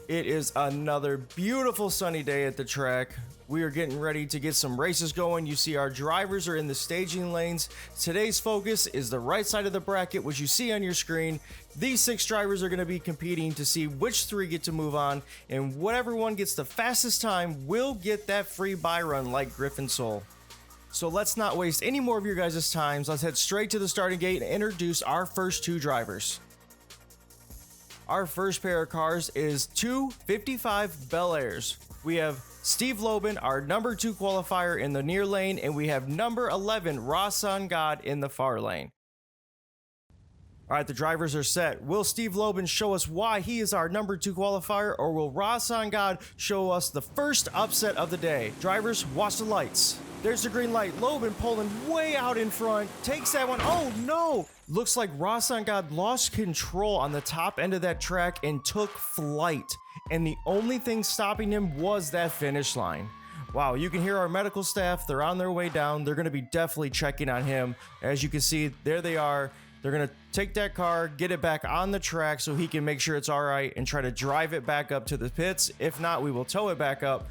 It is another beautiful sunny day at the track. We are getting ready to get some races going. You see our drivers are in the staging lanes. Today's focus is the right side of the bracket, which you see on your screen. These 6 drivers are going to be competing to see which 3 get to move on, and whatever one gets the fastest time will get that free buy run like Griffin Soul. So let's not waste any more of your guys' time. Let's head straight to the starting gate and introduce our first 2 drivers. Our first pair of cars is 255 Bel Airs. We have Steve Lobin, our number 2 qualifier in the near lane, and we have number 11 Rasan God in the far lane. All right, the drivers are set. Will Steve Lobin show us why he is our number 2 qualifier, or will Rasan God show us the first upset of the day? Drivers, watch the lights. There's the green light. Lobin pulling way out in front. Takes that one. Oh no! Looks like Rasan God lost control on the top end of that track and took flight. And the only thing stopping him was that finish line. Wow, you can hear our medical staff. They're on their way down. They're going to be definitely checking on him. As you can see, there they are. They're going to take that car, get it back on the track so he can make sure it's all right and try to drive it back up to the pits. If not, we will tow it back up.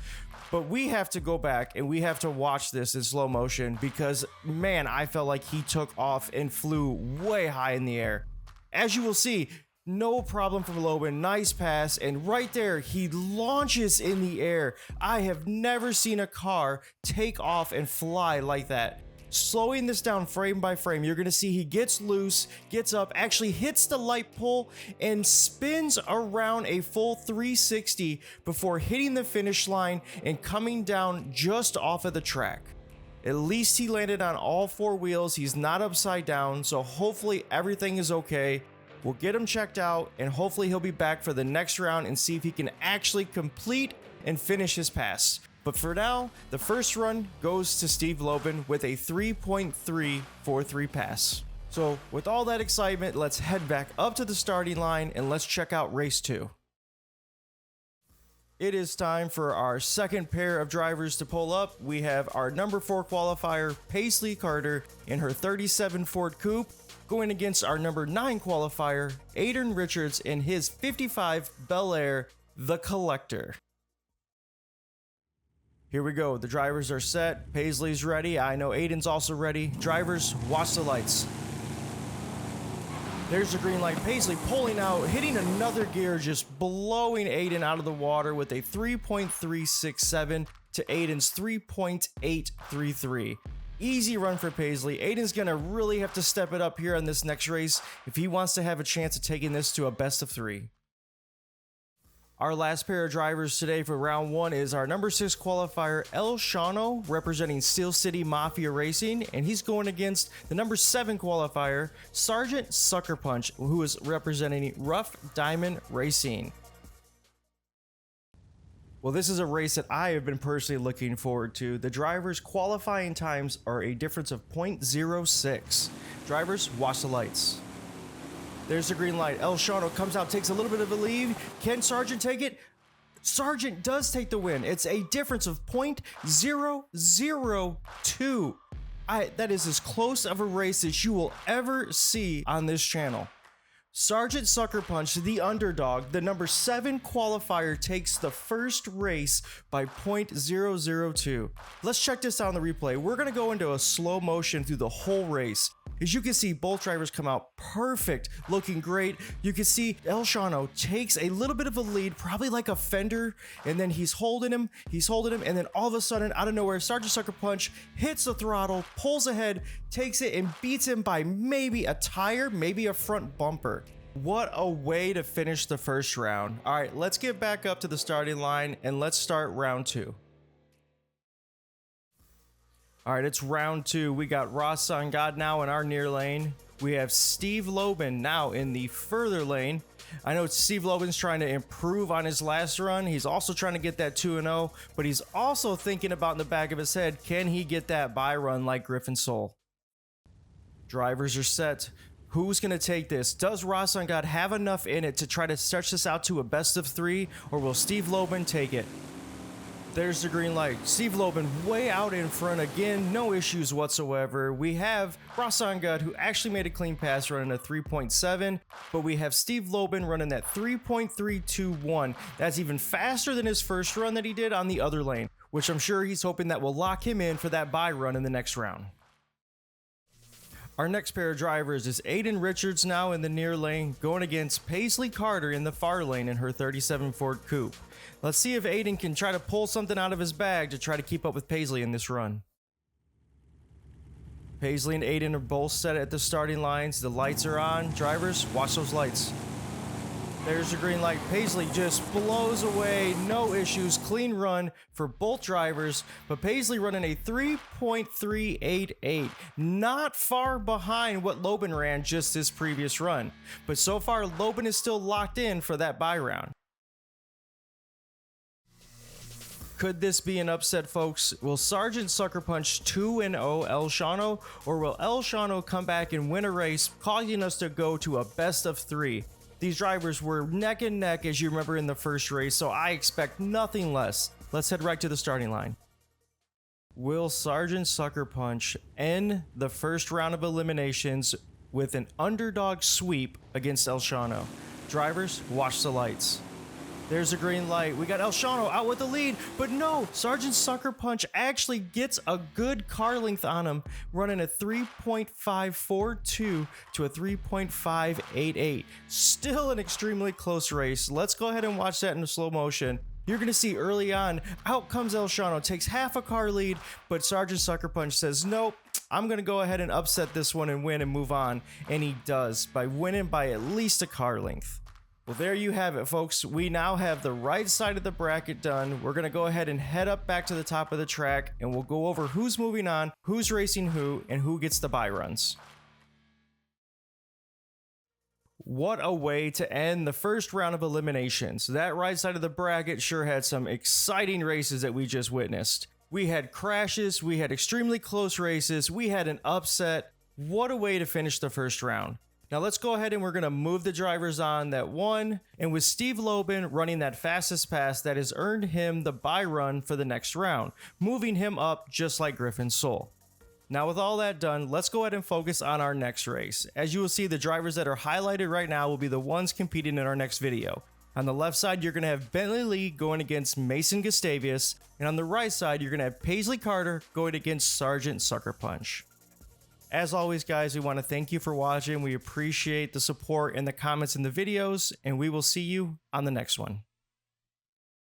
But we have to go back and we have to watch this in slow motion because, man, I felt like he took off and flew way high in the air. As you will see, no problem from Lobin. Nice pass. And right there, he launches in the air. I have never seen a car take off and fly like that. Slowing this down frame by frame, you're going to see he gets loose, gets up, actually hits the light pole, and spins around a full 360 before hitting the finish line and coming down just off of the track. At least he landed on all 4 wheels. He's not upside down, so hopefully everything is okay. We'll get him checked out, and hopefully he'll be back for the next round and see if he can actually complete and finish his pass. But for now, the first run goes to Steve Lobin with a 3.343 pass. So with all that excitement, let's head back up to the starting line and let's check out race 2. It is time for our second pair of drivers to pull up. We have our number 4 qualifier, Paisley Carter, in her 37 Ford Coupe, going against our number 9 qualifier, Aiden Richards, in his 55 Bel Air, the Collector. Here we go. The drivers are set. Paisley's ready. I know Aiden's also ready. Drivers, watch the lights. There's the green light. Paisley pulling out, hitting another gear, just blowing Aiden out of the water with a 3.367 to Aiden's 3.833. Easy run for Paisley. Aiden's going to really have to step it up here on this next race if he wants to have a chance of taking this to a best of 3. Our last pair of drivers today for round 1 is our number 6 qualifier, El Shano, representing Steel City Mafia Racing, and he's going against the number 7 qualifier, Sergeant Sucker Punch, who is representing Rough Diamond Racing. Well, this is a race that I have been personally looking forward to. The drivers' qualifying times are a difference of 0.06. Drivers, watch the lights. There's the green light. El Shano comes out, takes a little bit of a lead. Can Sargent take it? Sargent does take the win. It's a difference of 0.002. That is as close of a race as you will ever see on this channel. Sergeant Sucker Punch, the underdog, the number 7 qualifier, takes the first race by 0.002. Let's check this out on the replay. We're going to go into a slow motion through the whole race. As you can see, both drivers come out perfect, looking great. You can see El Shano takes a little bit of a lead, probably like a fender, and then he's holding him, and then all of a sudden, out of nowhere, Sergeant Sucker Punch hits the throttle, pulls ahead, takes it, and beats him by maybe a tire, maybe a front bumper. What a way to finish the first round. All right, let's get back up to the starting line, and let's start round 2. All right, it's round 2. We got Rasan God now in our near lane. We have Steve Lobin now in the further lane. I know Steve Lobin's trying to improve on his last run. He's also trying to get that 2-0, but he's also thinking about in the back of his head, can he get that buy run like Griffin Soul? Drivers are set. Who's going to take this? Does Rasan God have enough in it to try to stretch this out to a best of 3, or will Steve Lobin take it? There's the green light. Steve Loban way out in front again, no issues whatsoever. We have Rasan Gut, who actually made a clean pass running a 3.7, but we have Steve Loban running that 3.321. That's even faster than his first run that he did on the other lane, which I'm sure he's hoping that will lock him in for that bye run in the next round. Our next pair of drivers is Aiden Richards now in the near lane, going against Paisley Carter in the far lane in her 37 Ford Coupe. Let's see if Aiden can try to pull something out of his bag to try to keep up with Paisley in this run. Paisley and Aiden are both set at the starting lines. The lights are on. Drivers, watch those lights. There's the green light. Paisley just blows away. No issues. Clean run for both drivers. But Paisley running a 3.388. Not far behind what Loban ran just this previous run. But so far, Loban is still locked in for that bye round. Could this be an upset, folks? Will Sergeant Sucker Punch 2-0 El Shano? Or will El Shano come back and win a race, causing us to go to a best of 3? These drivers were neck and neck, as you remember in the first race, so I expect nothing less. Let's head right to the starting line. Will Sergeant Sucker Punch end the first round of eliminations with an underdog sweep against El Shano? Drivers, watch the lights. There's a green light. We got El Shano out with the lead, but no, Sergeant Sucker Punch actually gets a good car length on him, running a 3.542 to a 3.588. Still an extremely close race. Let's go ahead and watch that in slow motion. You're gonna see early on, out comes El Shano, takes half a car lead, but Sergeant Sucker Punch says, nope, I'm gonna go ahead and upset this one and win and move on. And he does, by winning by at least a car length. Well, there you have it, folks. We now have the right side of the bracket done. We're going to go ahead and head up back to the top of the track, and we'll go over who's moving on, who's racing who, and who gets the bye runs. What a way to end the first round of eliminations. That right side of the bracket sure had some exciting races that we just witnessed. We had crashes, we had extremely close races, we had an upset. What a way to finish the first round. Now let's go ahead and we're going to move the drivers on that won, and with Steve Loban running that fastest pass, that has earned him the bye run for the next round, moving him up just like Griffin's Soul. Now with all that done, let's go ahead and focus on our next race. As you will see, the drivers that are highlighted right now will be the ones competing in our next video. On the left side, you're going to have Bentley Lee going against Mason Gustavius, and on the right side, you're going to have Paisley Carter going against Sergeant Sucker Punch. As always, guys, we want to thank you for watching. We appreciate the support and the comments in the videos, and we will see you on the next one.